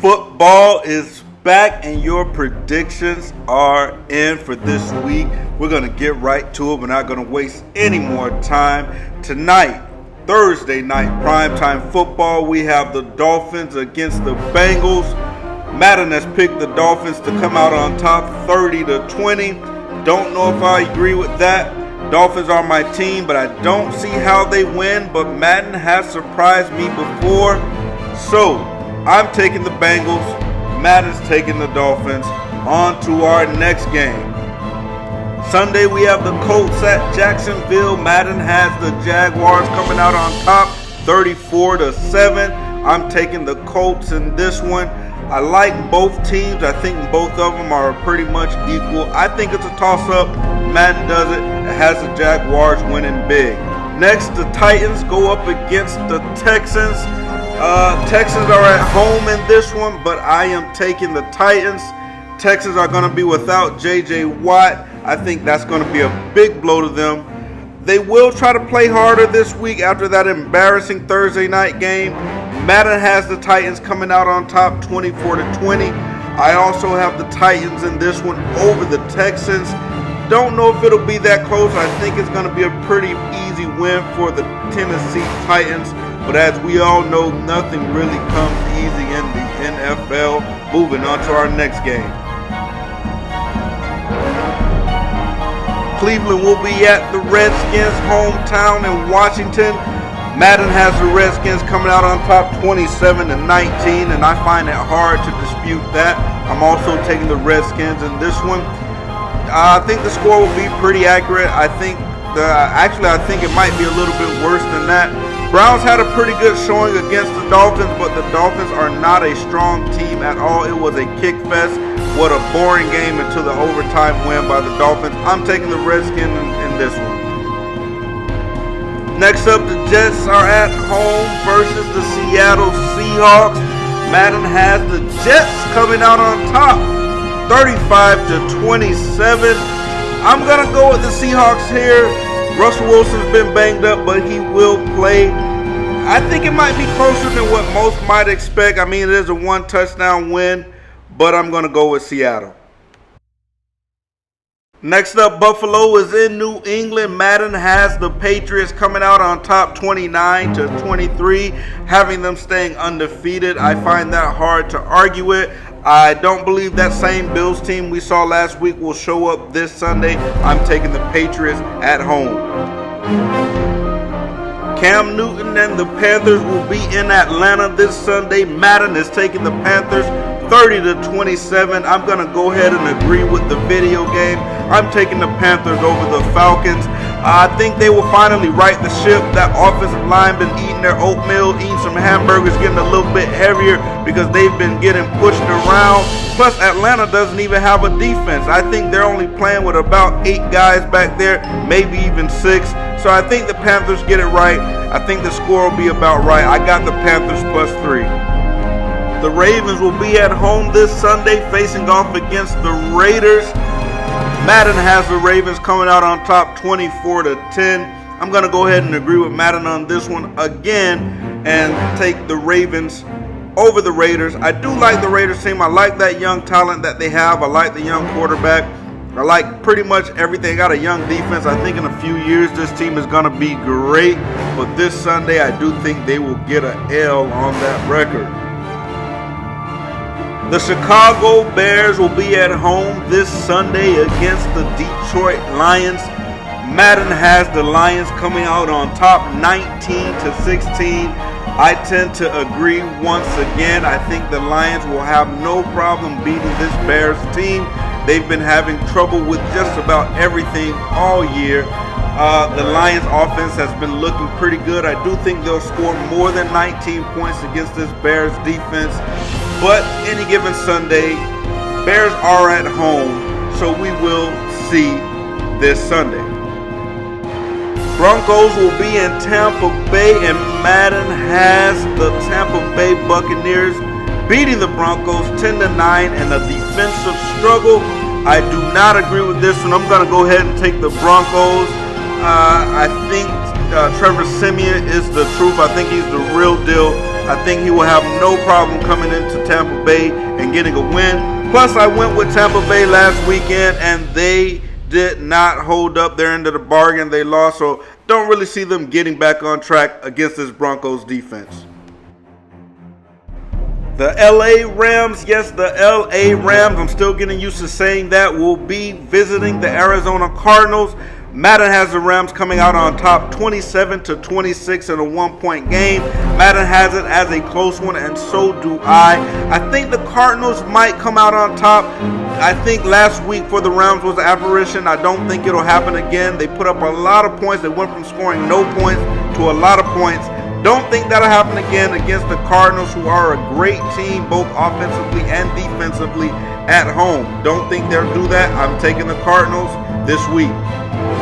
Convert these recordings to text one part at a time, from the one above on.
Football is back and your predictions are in for this week. We're going to get right to it. We're not going to waste any more time. Tonight, Thursday night primetime football, we have the Dolphins against the Bengals. Madden has picked the Dolphins to come out on top 30-20. Don't know if I agree with that. Dolphins are my team, but I don't see how they win. But Madden has surprised me before. So, I'm taking the Bengals. Madden's taking the Dolphins. On to our next game. Sunday, we have the Colts at Jacksonville. Madden has the Jaguars coming out on top 34-7. I'm taking the Colts in this one. I like both teams. I think both of them are pretty much equal. I think it's a toss-up. Madden does it. It has the Jaguars winning big. Next, the Titans go up against the Texans. Texans are at home in this one, but I am taking the Titans. Texans are going to be without J.J. Watt. I think that's going to be a big blow to them. They will try to play harder this week after that embarrassing Thursday night game. Madden has the Titans coming out on top 24-20. I also have the Titans in this one over the Texans. Don't know if it'll be that close. I think it's going to be a pretty easy win for the Tennessee Titans. But as we all know, nothing really comes easy in the NFL. Moving on to our next game. Cleveland will be at the Redskins' hometown in Washington. Madden has the Redskins coming out on top 27-19, and I find it hard to dispute that. I'm also taking the Redskins in this one. I think the score will be pretty accurate. I think it might be a little bit worse than that. Browns had a pretty good showing against the Dolphins, but the Dolphins are not a strong team at all. It was a kick fest. What a boring game until the overtime win by the Dolphins. I'm taking the Redskins in this one. Next up, the Jets are at home versus the Seattle Seahawks. Madden has the Jets coming out on top 35-27. I'm going to go with the Seahawks here. Russell Wilson's been banged up, but he will play. I think it might be closer than what most might expect. I mean, it is a one-touchdown win, but I'm going to go with Seattle. Next up, Buffalo is in New England. Madden has the Patriots coming out on top 29-23, having them staying undefeated. I find that hard to argue with. I don't believe that same Bills team we saw last week will show up this Sunday. I'm taking the Patriots at home. Cam Newton and the Panthers will be in Atlanta this Sunday. Madden is taking the Panthers 30-27. I'm going to go ahead and agree with the video game. I'm taking the Panthers over the Falcons. I think they will finally right the ship. That offensive line been eating their oatmeal, eating some hamburgers, getting a little bit heavier because they've been getting pushed around. Plus, Atlanta doesn't even have a defense. I think they're only playing with about 8 guys back there, maybe even 6. So I think the Panthers get it right. I think the score will be about right. I got the Panthers +3. The Ravens will be at home this Sunday facing off against the Raiders. Madden has the Ravens coming out on top 24-10. I'm going to go ahead and agree with Madden on this one again and take the Ravens over the Raiders. I do like the Raiders team. I like that young talent that they have. I like the young quarterback. I like pretty much everything. Got a young defense. I think in a few years this team is going to be great. But this Sunday I do think they will get an L on that record. The Chicago Bears will be at home this Sunday against the Detroit Lions. Madden has the Lions coming out on top 19-16. I tend to agree once again. I think the Lions will have no problem beating this Bears team. They've been having trouble with just about everything all year. The Lions offense has been looking pretty good. I do think they'll score more than 19 points against this Bears defense. But any given Sunday, Bears are at home, so we will see this Sunday. Broncos will be in Tampa Bay, and Madden has the Tampa Bay Buccaneers beating the Broncos 10-9 in a defensive struggle. I do not agree with this one. I'm going to go ahead and take the Broncos. I think Trevor Siemian is the truth. I think he's the real deal. I think he will have no problem coming into Tampa Bay and getting a win. Plus, I went with Tampa Bay last weekend, and they did not hold up their end of the bargain. They lost, so don't really see them getting back on track against this Broncos defense. The LA Rams, yes, the LA Rams, I'm still getting used to saying that, will be visiting the Arizona Cardinals. Madden has the Rams coming out on top 27-26 in a 1-point game. Madden has it as a close one, and so do I. I think the Cardinals might come out on top. I think last week for the Rams was an apparition. I don't think it'll happen again. They put up a lot of points. They went from scoring no points to a lot of points. Don't think that'll happen again against the Cardinals, who are a great team both offensively and defensively at home. Don't think they'll do that. I'm taking the Cardinals this week.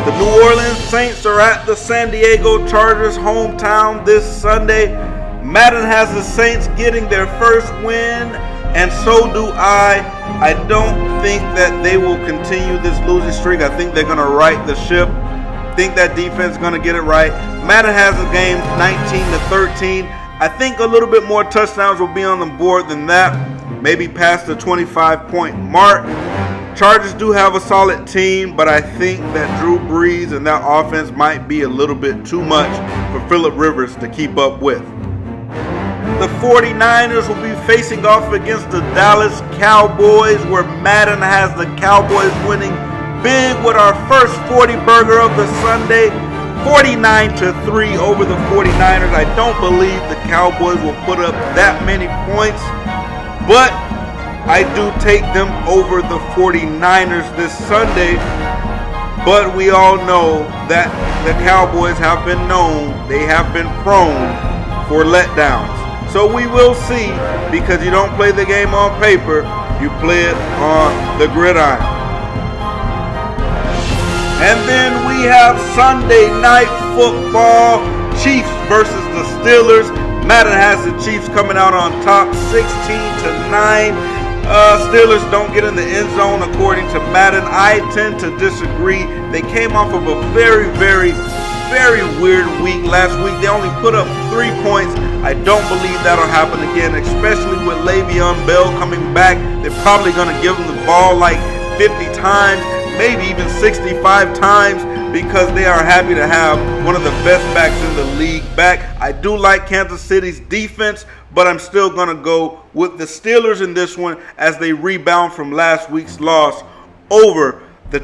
The New Orleans Saints are at the San Diego Chargers hometown this Sunday. Madden has the Saints getting their first win, and so do I. I don't think that they will continue this losing streak. I think they're going to right the ship. Think that defense is going to get it right. Madden has the game 19-13. I think a little bit more touchdowns will be on the board than that. Maybe past the 25-point mark. Chargers do have a solid team, but I think that Drew Brees and that offense might be a little bit too much for Phillip Rivers to keep up with. The 49ers will be facing off against the Dallas Cowboys, where Madden has the Cowboys winning big with our first 40 burger of the Sunday, 49-3 over the 49ers. I don't believe the Cowboys will put up that many points, but I do take them over the 49ers this Sunday. But we all know that the Cowboys have been known, they have been prone for letdowns. So we will see, because you don't play the game on paper, you play it on the gridiron. And then we have Sunday Night Football, Chiefs versus the Steelers. Madden has the Chiefs coming out on top 16-9. Steelers don't get in the end zone according to Madden. I tend to disagree. They came off of a very weird week last week. They only put up 3 points. I don't believe that'll happen again, especially with Le'Veon Bell coming back. They're probably going to give him the ball like 50 times, maybe even 65 times, because they are happy to have one of the best backs in the league back. I do like Kansas City's defense, but I'm still going to go with the Steelers in this one as they rebound from last week's loss over the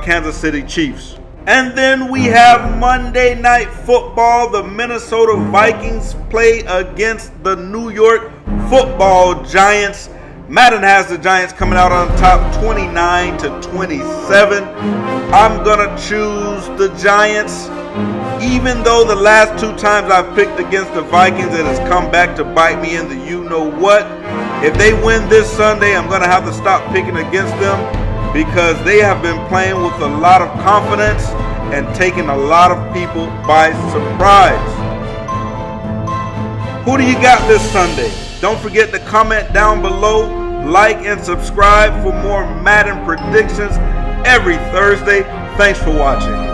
Kansas City Chiefs. And then we have Monday Night Football. The Minnesota Vikings play against the New York Football Giants. Madden has the Giants coming out on top 29-27. I'm going to choose the Giants. Even though the last 2 times I've picked against the Vikings, it has come back to bite me in the you-know-what. If they win this Sunday, I'm going to have to stop picking against them, because they have been playing with a lot of confidence and taking a lot of people by surprise. Who do you got this Sunday? Don't forget to comment down below, like and subscribe for more Madden predictions every Thursday. Thanks for watching.